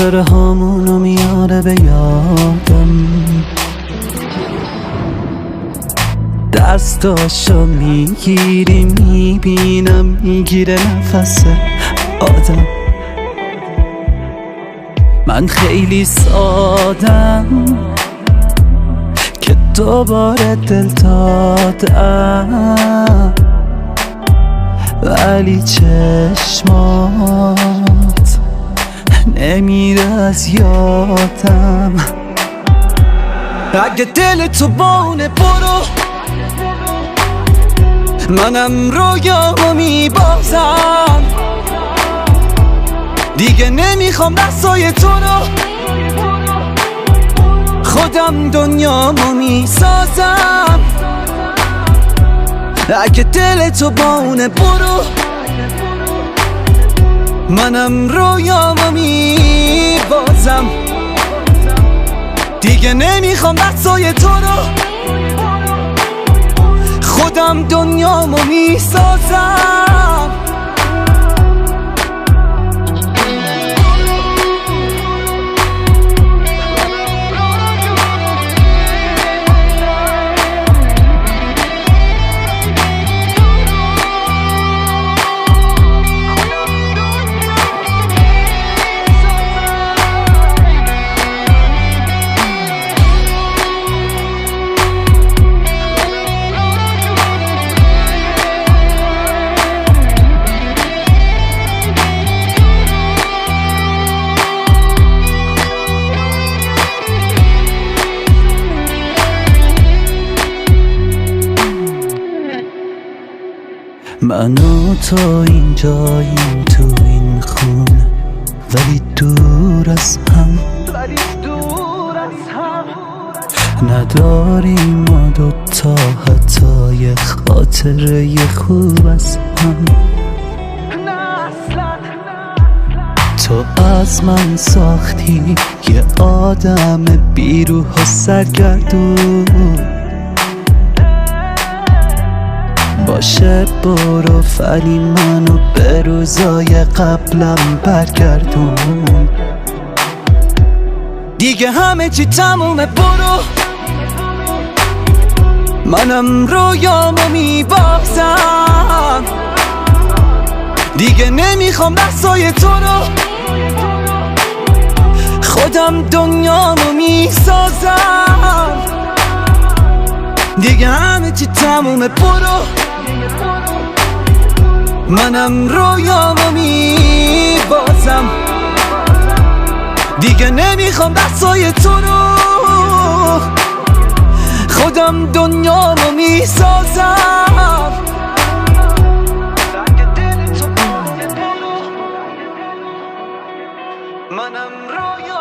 خاطره هامونو میاره به یادم، دستاشو میگیری میبینم میگیره نفس آدم. من خیلی سادم که دوباره دل دادم، ولی چشمات نمیره از یادم. اگه دل تو بانه برو، منم رویامو میبازم، دیگه نمیخوام دستای تو رو، خودم دنیامو میسازم. اگه دل تو بانه برو، منم رویامو میبازم، دیگه نمیخوام دستای تو رو، خودم دنیامو میسازم. من و تو اینجاییم تو این خونه، ولی دور از هم، نداریم ما دوتا حتی یه خاطره خوب از هم. تو از من ساختی یه آدم بیروح و سرگردون، باشه برو ولی منو به روزای قبلم برگردون. دیگه همه چی تمومه، برو، منم رویامو میبازم، دیگه نمیخوام دستای تو رو، خودم دنیامو میسازم. دیگه همه چی تمومه، برو، منم رویامو میبازم، دیگه نمیخوام دستای تو رو، خودم دنیامو میسازم. اگه دل تو بانه برو، منم رویامو